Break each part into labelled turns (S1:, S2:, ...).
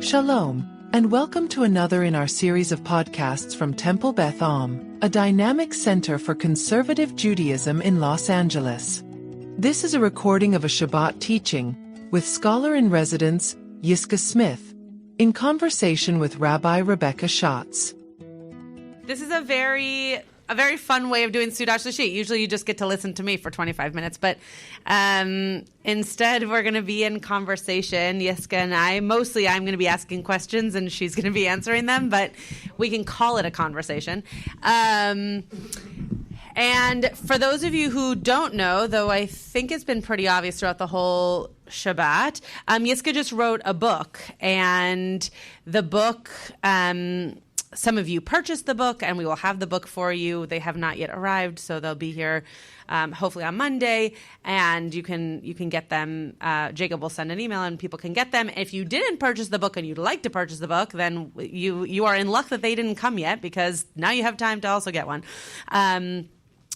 S1: Shalom, and welcome to another in our series of podcasts from Temple Beth, a dynamic center for conservative Judaism in Los Angeles. This is a recording of a Shabbat teaching with scholar-in-residence Yiscah Smith in conversation with Rabbi Rebecca Schatz.
S2: This is a very fun way of doing Sudash Lashit. Usually you just get to listen to me for 25 minutes, but instead we're going to be in conversation, Yiscah and I. Mostly I'm going to be asking questions and she's going to be answering them, but we can call it a conversation. And for those of you who don't know, though I think it's been pretty obvious throughout the whole Shabbat, Yiscah just wrote a book, and the book... some of you purchased the book, and we will have the book for you. They have not yet arrived, so they'll be here hopefully on Monday, and you can get them. Jacob will send an email, and people can get them. If you didn't purchase the book and you'd like to purchase the book, then you are in luck that they didn't come yet, because now you have time to also get one.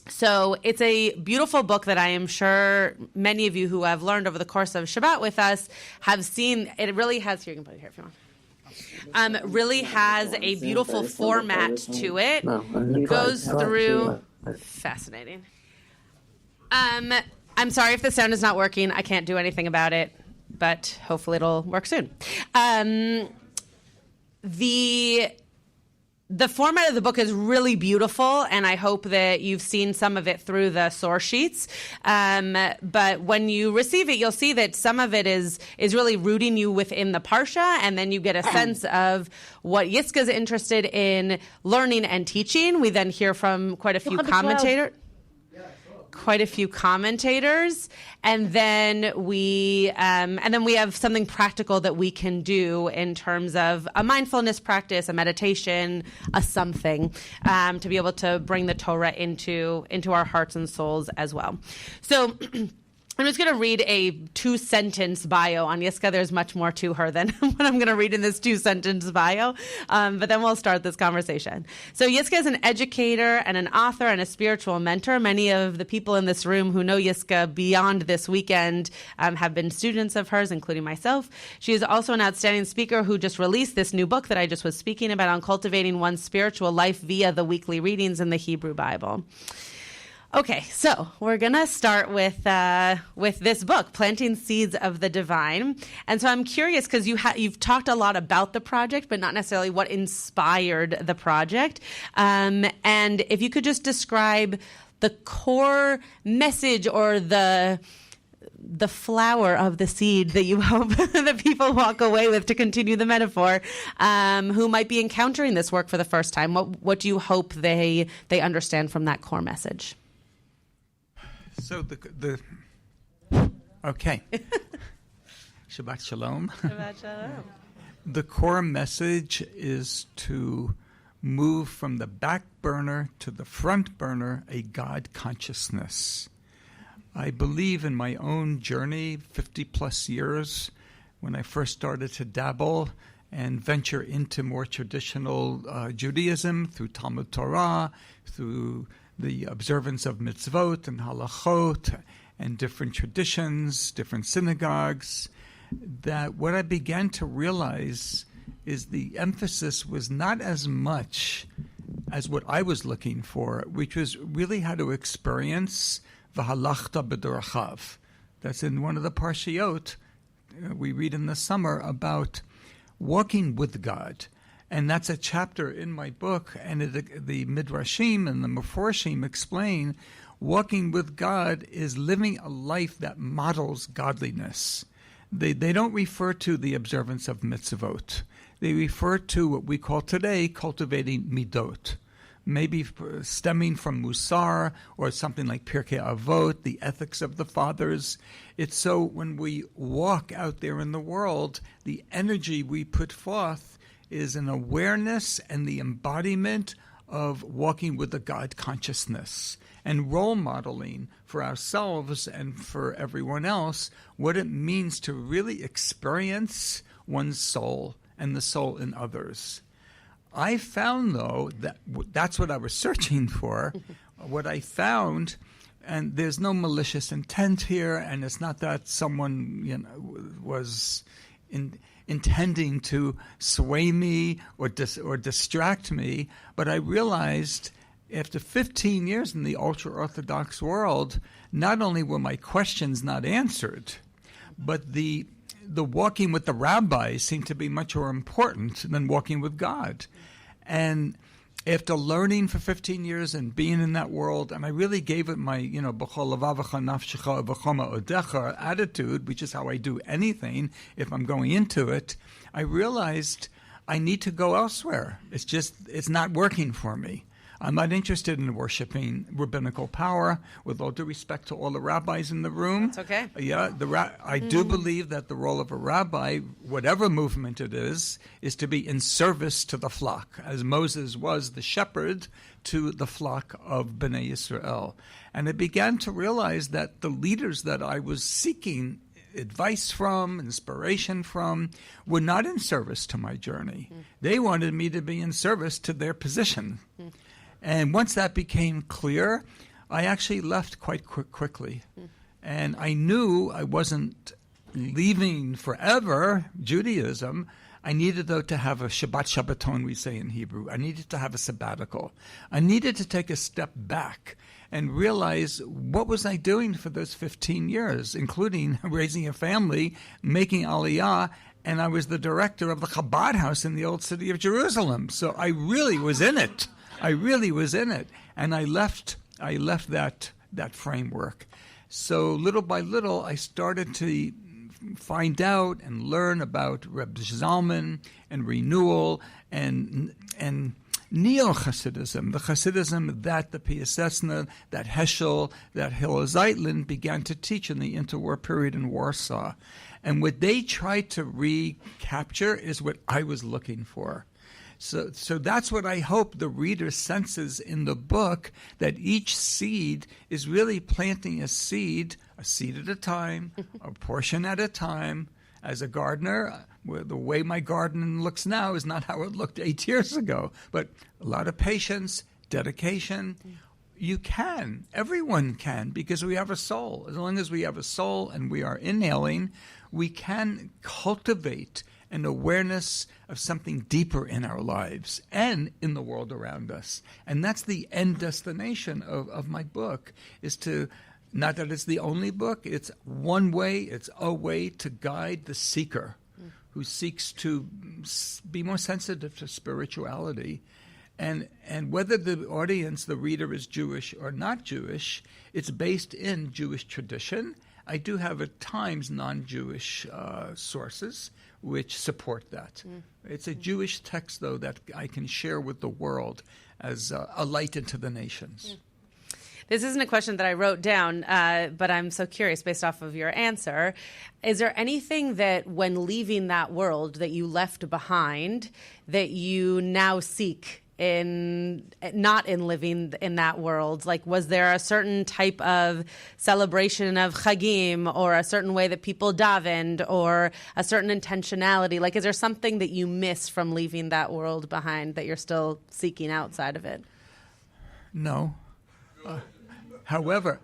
S2: So it's a beautiful book that I am sure many of you who have learned over the course of Shabbat with us have seen. It really has. Here, you can put it here if you want. Really has a beautiful format to it. Goes through... Fascinating. I'm sorry if the sound is not working. I can't do anything about it, but hopefully it'll work soon. The format of the book is really beautiful, and I hope that you've seen some of it through the source sheets. But when you receive it, you'll see that some of it is really rooting you within the Parsha, and then you get a sense of what Yiscah is interested in learning and teaching. We then hear from quite a few commentators, and then we have something practical that we can do in terms of a mindfulness practice, a meditation, a something, to be able to bring the Torah into our hearts and souls as well. So I'm just going to read a 2-sentence bio on Yiscah. There's much more to her than what I'm going to read in this 2-sentence bio, but then we'll start this conversation. So Yiscah is an educator and an author and a spiritual mentor. Many of the people in this room who know Yiscah beyond this weekend have been students of hers, including myself. She is also an outstanding speaker who just released this new book that I just was speaking about on cultivating one's spiritual life via the weekly readings in the Hebrew Bible. Okay, so we're going to start with this book, Planting Seeds of the Divine. And so I'm curious, because you've talked a lot about the project, but not necessarily what inspired the project. And if you could just describe the core message or the flower of the seed that you hope that people walk away with, to continue the metaphor, who might be encountering this work for the first time. What do you hope they understand from that core message?
S3: So okay. Shabbat Shalom.
S2: Shabbat Shalom.
S3: The core message is to move from the back burner to the front burner, a God consciousness. I believe in my own journey, 50 plus years, when I first started to dabble and venture into more traditional Judaism through Talmud Torah, through the observance of mitzvot and halachot and different traditions, different synagogues, that what I began to realize is the emphasis was not as much as what I was looking for, which was really how to experience v'halachta b'dorachav. That's in one of the Parshiot we read in the summer about walking with God. And that's a chapter in my book, and the Midrashim and the Meforshim explain walking with God is living a life that models godliness. They don't refer to the observance of mitzvot. They refer to what we call today cultivating midot, maybe stemming from Musar or something like Pirkei Avot, the ethics of the fathers. It's so when we walk out there in the world, the energy we put forth is an awareness and the embodiment of walking with a God consciousness and role modeling for ourselves and for everyone else what it means to really experience one's soul and the soul in others. I found, though, that that's what I was searching for. What I found, and there's no malicious intent here, and it's not that someone was intending to sway me or distract me, but I realized after 15 years in the ultra-Orthodox world, not only were my questions not answered, but the walking with the Rabbi seemed to be much more important than walking with God. And after learning for 15 years and being in that world, and I really gave it my, b'chol levavecha nafshecha v'choma odecha attitude, which is how I do anything if I'm going into it, I realized I need to go elsewhere. It's not working for me. I'm not interested in worshiping rabbinical power, with all due respect to all the rabbis in the room.
S2: That's okay.
S3: Yeah, I do believe that the role of a rabbi, whatever movement it is to be in service to the flock, as Moses was the shepherd to the flock of Bnei Yisrael. And I began to realize that the leaders that I was seeking advice from, inspiration from, were not in service to my journey. They wanted me to be in service to their position. And once that became clear, I actually left quite quickly. And I knew I wasn't leaving forever Judaism. I needed, though, to have a Shabbaton, we say in Hebrew. I needed to have a sabbatical. I needed to take a step back and realize, what was I doing for those 15 years, including raising a family, making Aliyah, and I was the director of the Chabad house in the old city of Jerusalem. So I really was in it. And I left that framework. So little by little, I started to find out and learn about Reb Zalman and renewal and neo-Hasidism, the Hasidism that the Piaseczna, that Heschel, that Hillel Zeitlin began to teach in the interwar period in Warsaw. And what they tried to recapture is what I was looking for. So that's what I hope the reader senses in the book, that each seed is really planting a seed at a time, a portion at a time. As a gardener, the way my garden looks now is not how it looked 8 years ago, but a lot of patience, dedication. You can. Everyone can, because we have a soul. As long as we have a soul and we are inhaling, we can cultivate an awareness of something deeper in our lives and in the world around us. And that's the end destination of my book, is to, not that it's the only book, it's one way, it's a way to guide the seeker who seeks to be more sensitive to spirituality. And whether the audience, the reader, is Jewish or not Jewish, it's based in Jewish tradition. I do have at times non-Jewish sources which support that. It's a Jewish text, though, that I can share with the world as a light into the nations.
S2: This isn't a question that I wrote down, but I'm so curious based off of your answer. Is there anything that, when leaving that world that you left behind, that you now seek not in living in that world? Like, was there a certain type of celebration of Chagim, or a certain way that people davened, or a certain intentionality? Like, is there something that you miss from leaving that world behind that you're still seeking outside of it?
S3: No. However,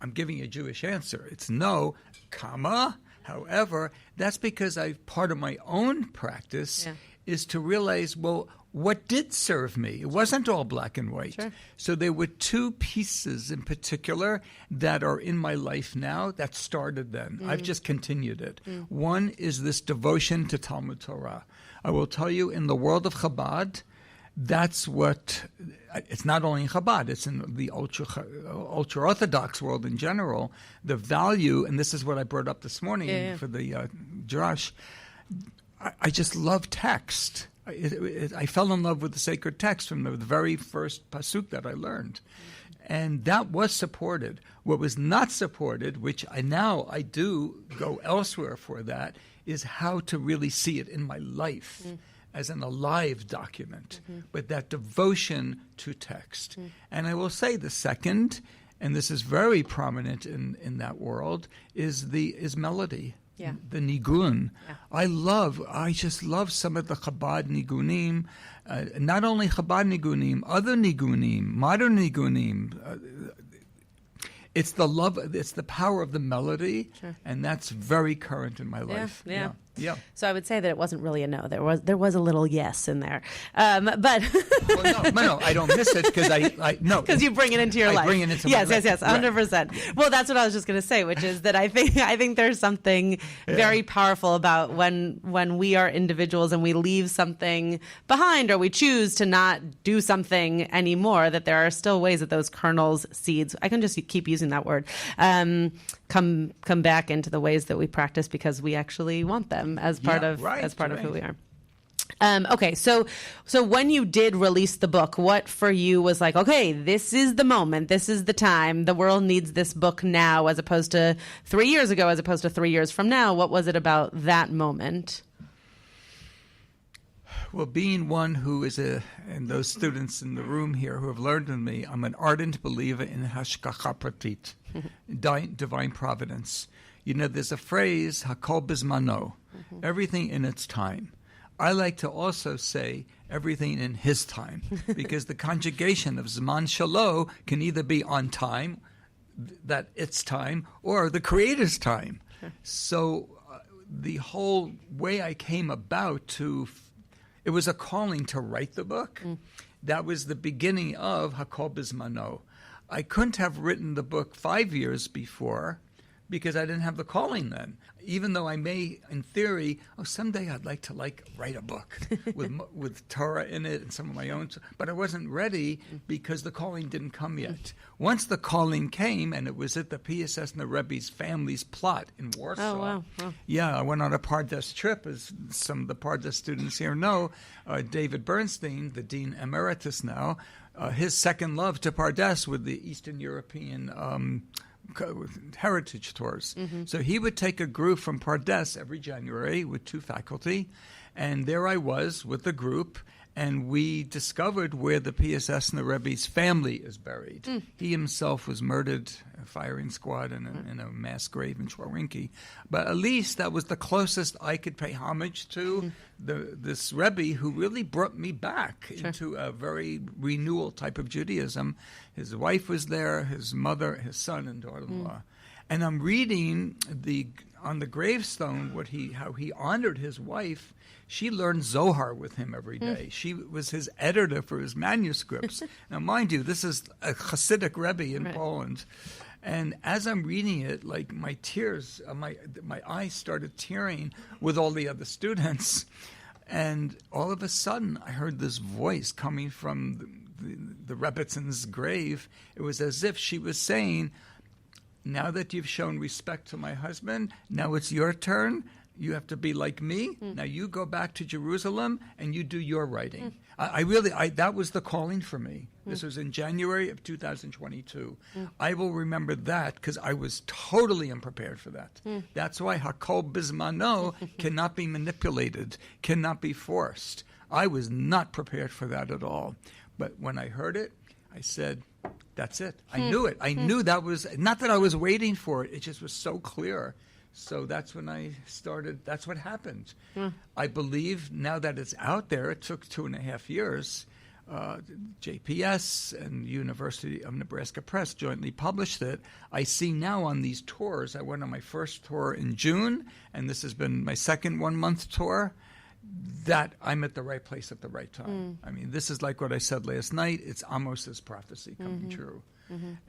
S3: I'm giving a Jewish answer. It's no, comma. However, that's because part of my own practice is to realize, well, what did serve me? It wasn't all black and white. Sure. So there were two pieces in particular that are in my life now that started then. I've just continued it. One is this devotion to Talmud Torah. I will tell you, in the world of Chabad, that's what, it's not only in Chabad, it's in the ultra-Orthodox world in general, the value, and this is what I brought up this morning for the Josh, I just love text. I fell in love with the sacred text from the very first pasuk that I learned. And that was supported. What was not supported, which I do go elsewhere for that, is how to really see it in my life as an alive document, but that devotion to text. And I will say the second, and this is very prominent in that world, is melody. Yeah. The nigun. Yeah. I just love some of the Chabad nigunim, not only Chabad nigunim, other nigunim, modern nigunim. It's the love. It's the power of the melody,
S2: Sure.
S3: and that's very current in my life.
S2: Yeah.
S3: Yeah.
S2: So I would say that it wasn't really a no. There was a little yes in there, but
S3: Well, no, I don't miss it because I no.
S2: because you bring it into your life.
S3: I bring it into my life.
S2: Yes, 100%. Well, that's what I was just going to say, which is that I think there's something very powerful about when we are individuals and we leave something behind, or we choose to not do something anymore. That there are still ways that those kernels, seeds, I can just keep using that word, come back into the ways that we practice because we actually want them as part of who we are. Okay, so when you did release the book, what for you was like, okay, this is the moment, this is the time, the world needs this book now, as opposed to 3 years ago, as opposed to 3 years from now? What was it about that moment?
S3: Well, being one who is and those students in the room here who have learned with me, I'm an ardent believer in hashgacha pratit, divine providence. You know, there's a phrase, hakol bizmano, everything in its time. I like to also say everything in his time, because the conjugation of zman shalo can either be on time, that it's time, or the Creator's time. Sure. So the whole way I came about it was a calling to write the book. That was the beginning of Hakol Bizmano. I couldn't have written the book 5 years before because I didn't have the calling then. Even though I may, in theory, someday I'd like to write a book with Torah in it and some of my own, but I wasn't ready because the calling didn't come yet. Once the calling came, and it was at the PSS and the Rebbe's family's plot in Warsaw.
S2: Oh, wow.
S3: Yeah, I went on a Pardes trip, as some of the Pardes students here know. David Bernstein, the Dean Emeritus now, his second love to Pardes with the Eastern European heritage tours. So he would take a group from Pardes every January with 2 faculty, and there I was with the group, and we discovered where the PSS and the Rebbe's family is buried. He himself was murdered, a firing squad in a mass grave in Chwarinki. But at least that was the closest I could pay homage to this Rebbe who really brought me back into a very renewal type of Judaism. His wife was there, his mother, his son, and daughter-in-law. And I'm reading on the gravestone how he honored his wife. She learned Zohar with him every day. She was his editor for his manuscripts. Now, mind you, this is a Hasidic Rebbe in Poland. And as I'm reading it, like my tears, my eyes started tearing with all the other students. And all of a sudden, I heard this voice coming from the Rebbitzins' grave. It was as if she was saying, now that you've shown respect to my husband, now it's your turn. You have to be like me. Now you go back to Jerusalem and you do your writing. That was the calling for me. This was in January of 2022. I will remember that because I was totally unprepared for that. That's why Hakol Bizmano cannot be manipulated, cannot be forced. I was not prepared for that at all. But when I heard it, I said, that's it. I knew it. I knew that was, not that I was waiting for it. It just was so clear. So that's when I started. That's what happened. I believe now that it's out there, it took 2.5 years. JPS and University of Nebraska Press jointly published it. I see now on these tours, I went on my first tour in June, and this has been my second 1-month tour, that I'm at the right place at the right time. I mean, this is like what I said last night. It's Amos's prophecy coming true.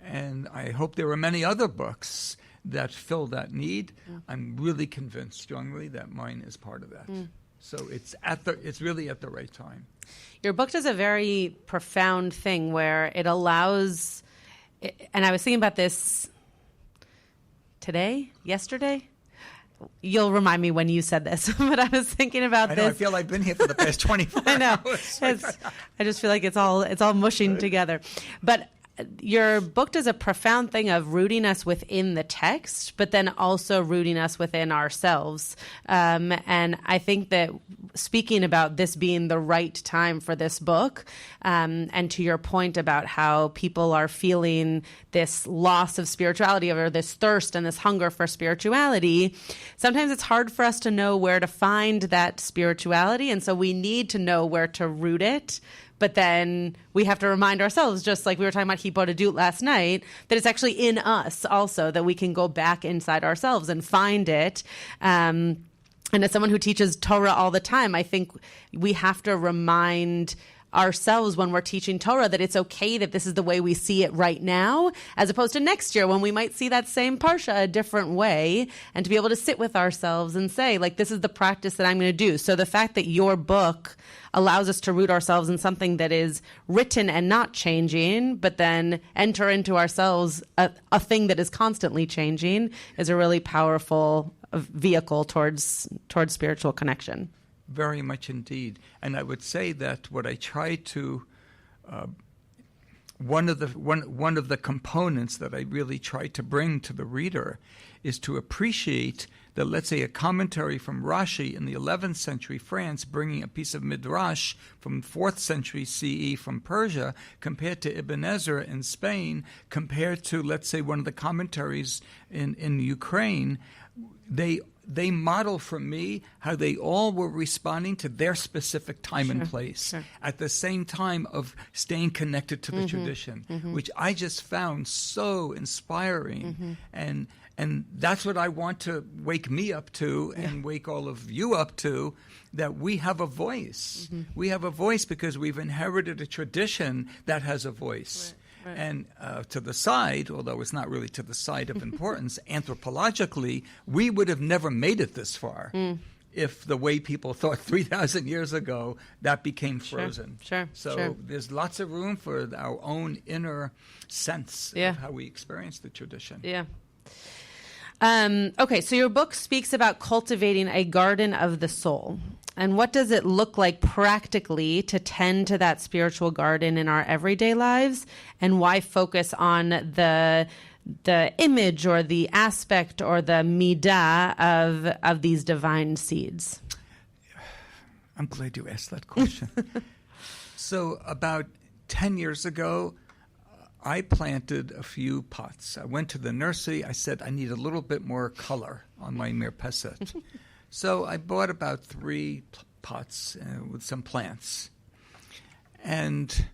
S3: And I hope there are many other books that fill that need. I'm really convinced strongly that mine is part of that. So it's really at the right time.
S2: Your book does a very profound thing where it allows, and I was thinking about this yesterday. You'll remind me when you said this, but I was thinking about this.
S3: I feel I've been here for the past 24
S2: I know.
S3: hours.
S2: I just feel like it's all mushing together. But your book does a profound thing of rooting us within the text, but then also rooting us within ourselves. And I think that speaking about this being the right time for this book, and to your point about how people are feeling this loss of spirituality or this thirst and this hunger for spirituality, sometimes it's hard for us to know where to find that spirituality. And so we need to know where to root it But then we have to remind ourselves, just like we were talking about Hippolyte last night, that it's actually in us also, that we can go back inside ourselves and find it. And as someone who teaches Torah all the time, I think we have to remind ourselves when we're teaching Torah that it's okay that this is the way we see it right now, as opposed to next year when we might see that same parsha a different way, and to be able to sit with ourselves and say, like, this is the practice that I'm going to do. So the fact that your book allows us to root ourselves in something that is written and not changing, but then enter into ourselves a thing that is constantly changing, is a really powerful vehicle towards spiritual connection.
S3: Very much indeed. And I would say that what I try to, one of the components that I really try to bring to the reader is to appreciate that, let's say, a commentary from Rashi in the 11th century France, bringing a piece of Midrash from 4th century CE from Persia, compared to Ibn Ezra in Spain, compared to, let's say, one of the commentaries in Ukraine, they model for me how they all were responding to their specific time and place at the same time of staying connected to the tradition, which I just found so inspiring. And that's what I want to wake me up to and wake all of you up to, that we have a voice. We have a voice because we've inherited a tradition that has a voice. Right. And to the side, although it's not really to the side of importance, anthropologically, we would have never made it this far if the way people thought 3,000 years ago, that became frozen. So there's lots of room for our own inner sense of how we experience the tradition.
S2: Okay, so your book speaks about cultivating a garden of the soul. And what does it look like practically to tend to that spiritual garden in our everyday lives? And why focus on the image or the aspect or the midah of these divine seeds?
S3: I'm glad you asked that question. So about 10 years ago, I planted a few pots. I went to the nursery. I said, I need a little bit more color on my mirpeset. So I bought about 3 pots with some plants. And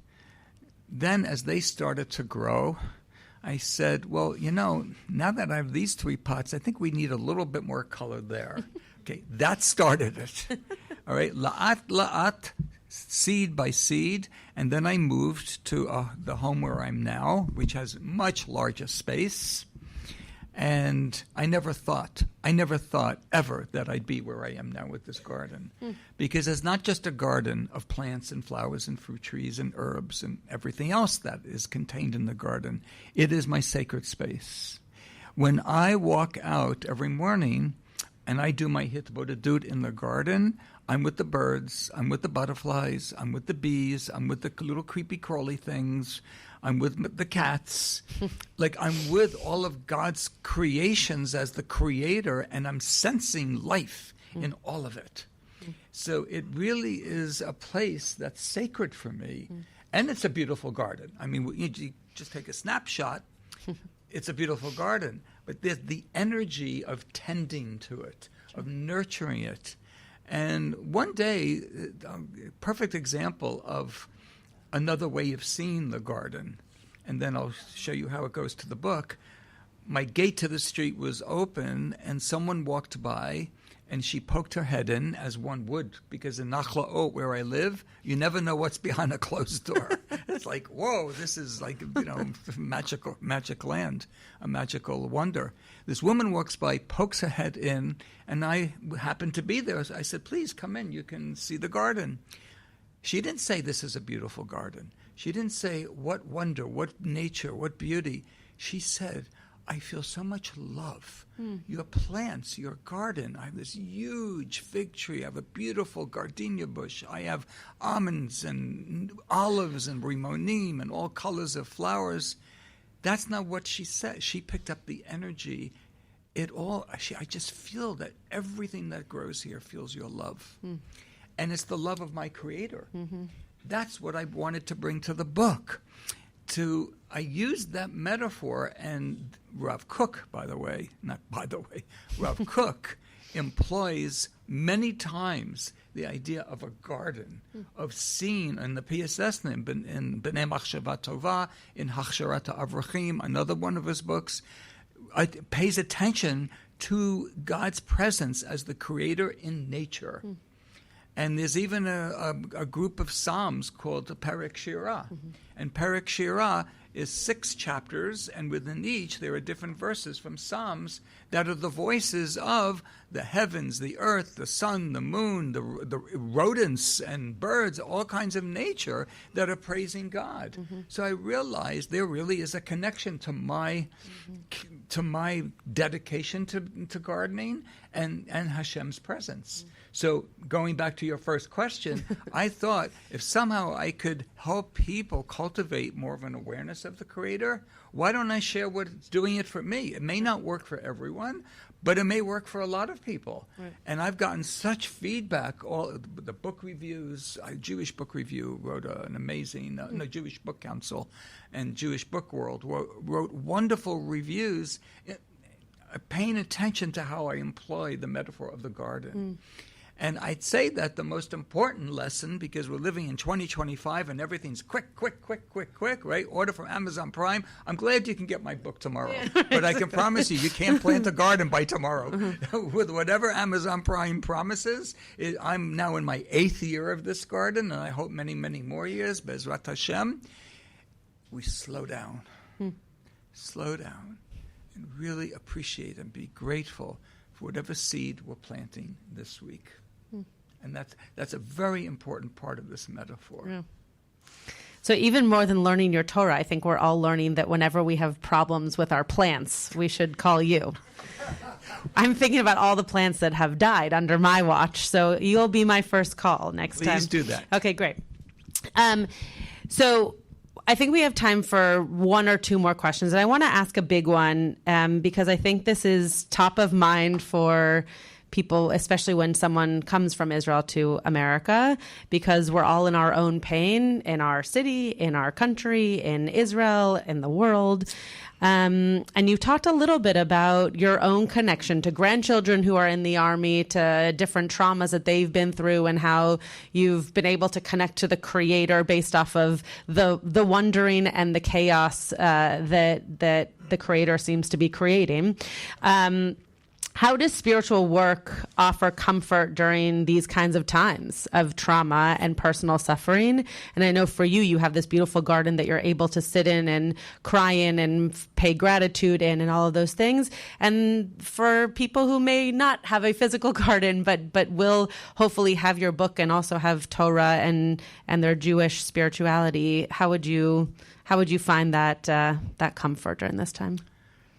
S3: then as they started to grow, I said, well, now that I have these 3 pots, I think we need a little bit more color there. Okay, that started it. All right, la'at, seed by seed. And then I moved to the home where I'm now, which has much larger space. And I never thought ever that I'd be where I am now with this garden. Because it's not just a garden of plants and flowers and fruit trees and herbs and everything else that is contained in the garden. It is my sacred space. When I walk out every morning and I do my hitbodedut in the garden, I'm with the birds, I'm with the butterflies, I'm with the bees, I'm with the little creepy crawly things, I'm with the cats. Like, I'm with all of God's creations as the creator, and I'm sensing life in all of it. So it really is a place that's sacred for me. And it's a beautiful garden. I mean, you just take a snapshot, it's a beautiful garden. But there's the energy of tending to it, of nurturing it. And one day, a perfect example of another way of seeing the garden, and then I'll show you how it goes to the book. My gate to the street was open, and someone walked by, and she poked her head in, as one would, because in Nachlaot, where I live, you never know what's behind a closed door. It's like, whoa, this is like, magic land, a magical wonder. This woman walks by, pokes her head in, and I happened to be there. I said, please come in, you can see the garden. She didn't say this is a beautiful garden. She didn't say what wonder, what nature, what beauty. She said, I feel so much love. Your plants, your garden. I have this huge fig tree. I have a beautiful gardenia bush. I have almonds and olives and rimonim and all colors of flowers. That's not what she said. She picked up the energy. I just feel that everything that grows here feels your love. And it's the love of my creator. That's what I wanted to bring to the book. I used that metaphor, and Rav Kook, Rav Kook, employs many times the idea of a garden, of seeing in the PSS, in B'nai Machshava Tova, in Hachsharat Avrachim, another one of his books, pays attention to God's presence as the creator in nature. And there's even a group of Psalms called the Perek Shirah. And Perek Shirah is 6 chapters, and within each there are different verses from Psalms that are the voices of the heavens, the earth, the sun, the moon, the rodents and birds, all kinds of nature that are praising God. So I realized there really is a connection to my dedication to gardening and Hashem's presence. So going back to your first question, I thought if somehow I could help people cultivate more of an awareness of the Creator, why don't I share what's doing it for me? It may not work for everyone, but it may work for a lot of people. Right. And I've gotten such feedback. All the book reviews, Jewish Book Review wrote an amazing, Jewish Book Council and Jewish Book World wrote wonderful reviews paying attention to how I employ the metaphor of the garden. And I'd say that the most important lesson, because we're living in 2025 and everything's quick, right? Order from Amazon Prime. I'm glad you can get my book tomorrow. But I can promise you can't plant a garden by tomorrow. With whatever Amazon Prime promises, I'm now in my 8th year of this garden, and I hope many, many more years, Bezrat Hashem. We slow down. Slow down and really appreciate and be grateful for whatever seed we're planting this week. And that's a very important part of this metaphor.
S2: Yeah. So even more than learning your Torah, I think we're all learning that whenever we have problems with our plants, we should call you. I'm thinking about all the plants that have died under my watch, so you'll be my first call next time.
S3: Please do that.
S2: Okay, great. So I think we have time for 1 or 2 more questions. And I want to ask a big one because I think this is top of mind for people, especially when someone comes from Israel to America, because we're all in our own pain in our city, in our country, in Israel, in the world. And you've talked a little bit about your own connection to grandchildren who are in the army, to different traumas that they've been through, and how you've been able to connect to the Creator based off of the wondering and the chaos that the Creator seems to be creating. How does spiritual work offer comfort during these kinds of times of trauma and personal suffering? And I know for you, you have this beautiful garden that you're able to sit in and cry in and pay gratitude in and all of those things. And for people who may not have a physical garden, but will hopefully have your book and also have Torah and their Jewish spirituality, how would you find that comfort during this time?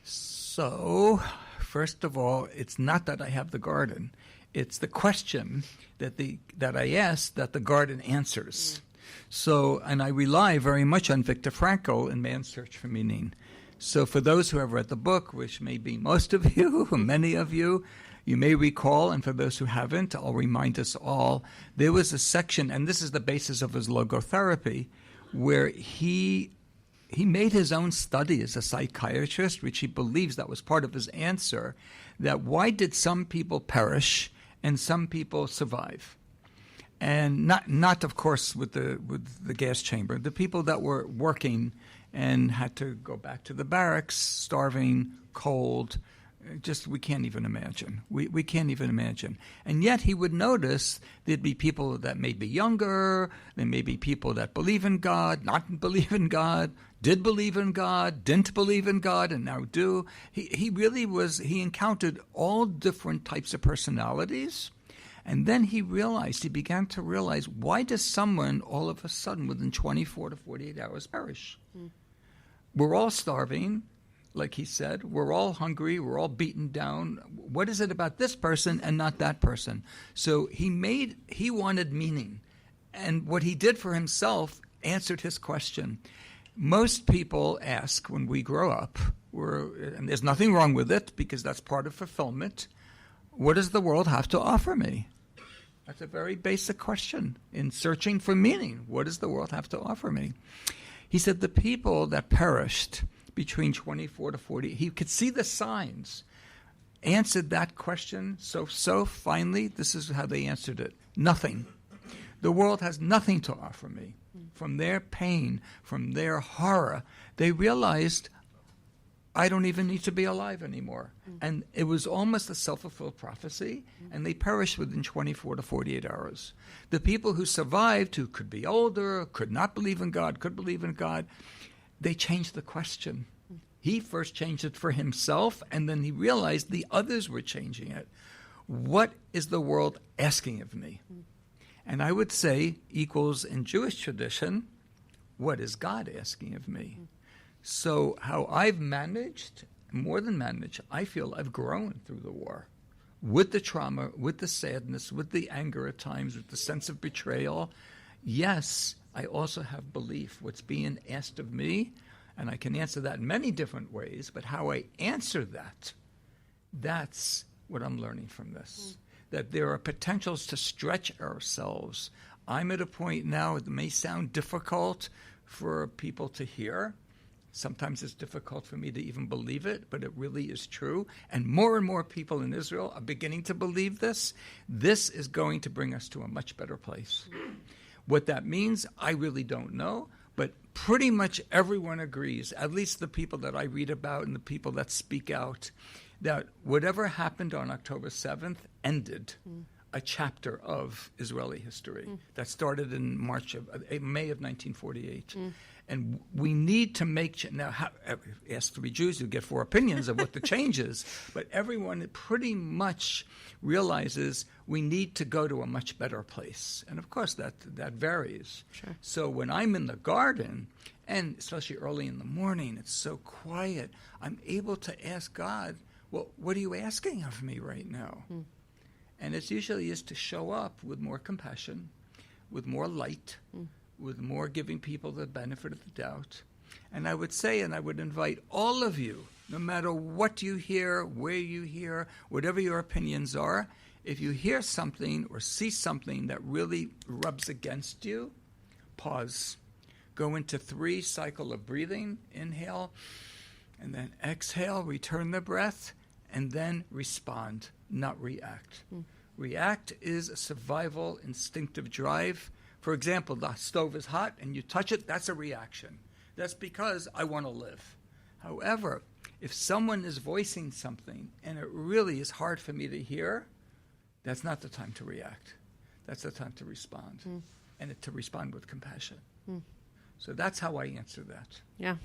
S3: So, first of all, it's not that I have the garden. It's the question that I ask that the garden answers. So, and I rely very much on Viktor Frankl in Man's Search for Meaning. So for those who have read the book, which may be most of you, many of you, you may recall, and for those who haven't, I'll remind us all, there was a section, and this is the basis of his logotherapy, where he made his own study as a psychiatrist, which he believes that was part of his answer, that why did some people perish and some people survive? And not of course, with the gas chamber. The people that were working and had to go back to the barracks, starving, cold, just we can't even imagine. We can't even imagine. And yet he would notice there'd be people that may be younger, there may be people that believe in God, not believe in God, did believe in God, didn't believe in God, and now do. He encountered all different types of personalities. And then he began to realize, why does someone all of a sudden within 24 to 48 hours perish? We're all starving. Like he said, we're all hungry, we're all beaten down. What is it about this person and not that person? So he wanted meaning. And what he did for himself answered his question. Most people ask when we grow up, and there's nothing wrong with it because that's part of fulfillment, what does the world have to offer me? That's a very basic question in searching for meaning. What does the world have to offer me? He said the people that perished between 24 to 40, he could see the signs. answered that question so finally, this is how they answered it. Nothing. The world has nothing to offer me. From their pain, from their horror, they realized I don't even need to be alive anymore. And it was almost a self-fulfilled prophecy, and they perished within 24 to 48 hours. The people who survived, who could be older, could not believe in God, could believe in God, they changed the question. He first changed it for himself, and then he realized the others were changing it. What is the world asking of me? And I would say equals in Jewish tradition, what is God asking of me? So how I've managed, more than managed, I feel I've grown through the war. With the trauma, with the sadness, with the anger at times, with the sense of betrayal. Yes, I also have belief. What's being asked of me, and I can answer that in many different ways, but how I answer that, that's what I'm learning from this. That there are potentials to stretch ourselves. I'm at a point now, it may sound difficult for people to hear. Sometimes it's difficult for me to even believe it, but it really is true. And more people in Israel are beginning to believe this. This is going to bring us to a much better place. What that means, I really don't know. But pretty much everyone agrees, at least the people that I read about and the people that speak out, that whatever happened on October 7th ended a chapter of Israeli history that started in May of 1948. And we need to make now. Ask 3 Jews, you get 4 opinions of what the change is. But everyone pretty much realizes we need to go to a much better place. And of course, that varies.
S2: Sure.
S3: So when I'm in the garden, and especially early in the morning, it's so quiet. I'm able to ask God, "Well, what are you asking of me right now?" And it usually is to show up with more compassion, with more light. With more giving people the benefit of the doubt. And I would say, and I would invite all of you, no matter what you hear, where you hear, whatever your opinions are, if you hear something or see something that really rubs against you, pause. Go into 3 cycles of breathing, inhale, and then exhale, return the breath, and then respond, not react. React is a survival, instinctive drive. For example, the stove is hot and you touch it, that's a reaction. That's because I want to live. However, if someone is voicing something and it really is hard for me to hear, that's not the time to react. That's the time to respond, and to respond with compassion. So that's how I answer that.
S2: Yeah.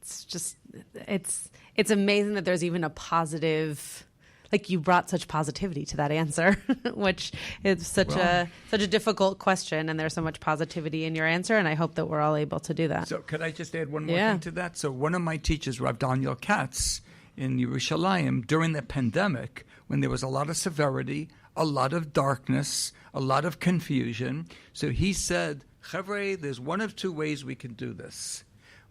S2: It's just, it's amazing that there's even a positive... Like you brought such positivity to that answer, which is such a difficult question, and there's so much positivity in your answer, and I hope that we're all able to do that.
S3: So could I just add one more thing to that? So one of my teachers, Rabbi Daniel Katz in Yerushalayim, during the pandemic, when there was a lot of severity, a lot of darkness, a lot of confusion, so he said, Chavre, there's one of 2 ways we can do this.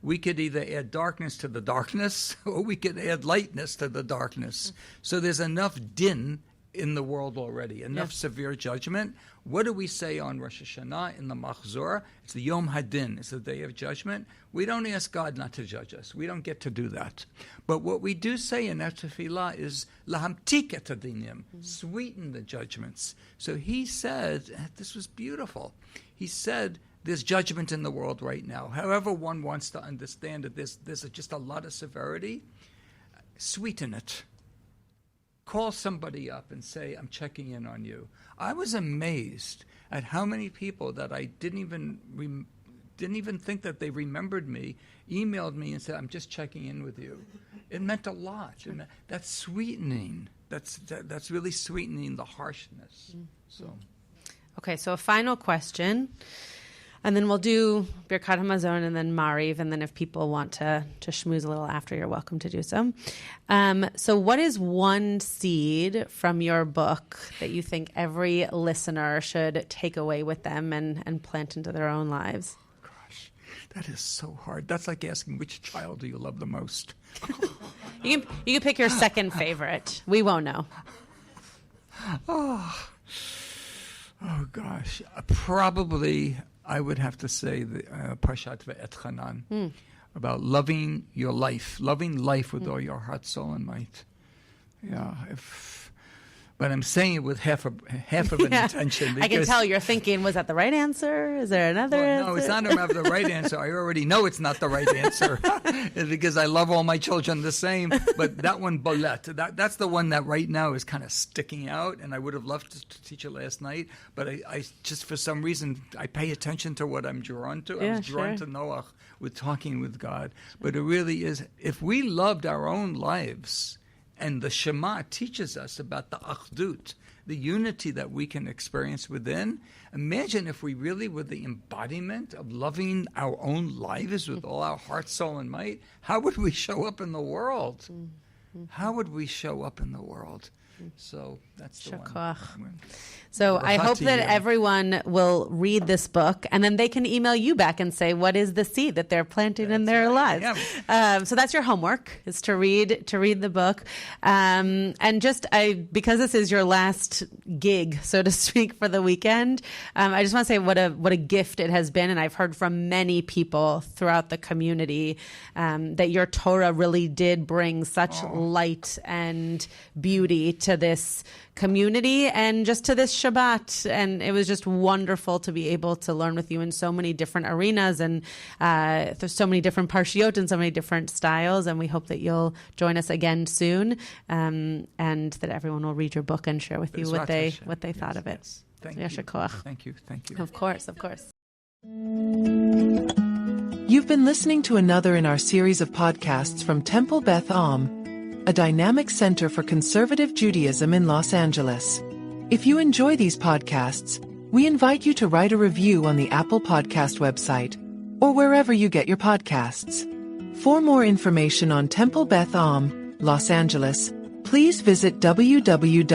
S3: We could either add darkness to the darkness, or we could add lightness to the darkness. So there's enough din in the world already, enough severe judgment. What do we say on Rosh Hashanah in the Machzor? It's the Yom Hadin. It's the day of judgment. We don't ask God not to judge us. We don't get to do that. But what we do say in that tefillah is lahamtik et hadinim, sweeten the judgments. So he said, this was beautiful. He said, there's judgment in the world right now. However one wants to understand that there's just a lot of severity, sweeten it. Call somebody up and say, I'm checking in on you. I was amazed at how many people that I didn't even think that they remembered me, emailed me and said, I'm just checking in with you. It meant a lot. That's sweetening. That's really sweetening the harshness. So,
S2: okay, so a final question. And then we'll do Birkat HaMazon and then Mariv, and then if people want to schmooze a little after, you're welcome to do so. So what is one seed from your book that you think every listener should take away with them and plant into their own lives?
S3: Gosh, that is so hard. That's like asking which child do you love the most?
S2: You can pick your second favorite. We won't know.
S3: Oh gosh. Probably... I would have to say the Parshat Ve'etchanan, about loving your life, loving life with all your heart, soul, and might. Yeah, but I'm saying it with half of an intention.
S2: I can tell you're thinking, was that the right answer? Is there another answer?
S3: No, it's not about the right answer. I already know it's not the right answer because I love all my children the same. But that one, bolet, that's the one that right now is kind of sticking out, and I would have loved to teach it last night. But I just, for some reason, I pay attention to what I'm drawn to. I was drawn to Noach with talking with God. But it really is, if we loved our own lives, and the Shema teaches us about the achdut, the unity that we can experience within. Imagine if we really were the embodiment of loving our own lives with all our heart, soul, and might. How would we show up in the world? How would we show up in the world? So that's the one.
S2: So I hope that everyone will read this book, and then they can email you back and say, what is the seed that they're planting in their lives? Yeah. So that's your homework, is to read the book. And because this is your last gig, so to speak, for the weekend, I just want to say what a gift it has been. And I've heard from many people throughout the community that your Torah really did bring such light and beauty to this community and just to this Shabbat. And it was just wonderful to be able to learn with you in so many different arenas, and there's so many different parshiot and so many different styles. And we hope that you'll join us again soon, and that everyone will read your book and share with you what they thought of it.
S3: Yes. Thank you.
S2: Of course.
S1: You've been listening to another in our series of podcasts from Temple Beth Am, a dynamic center for conservative Judaism in Los Angeles. If you enjoy these podcasts, we invite you to write a review on the Apple Podcast website or wherever you get your podcasts. For more information on Temple Beth Am, Los Angeles, please visit www.tbala.org.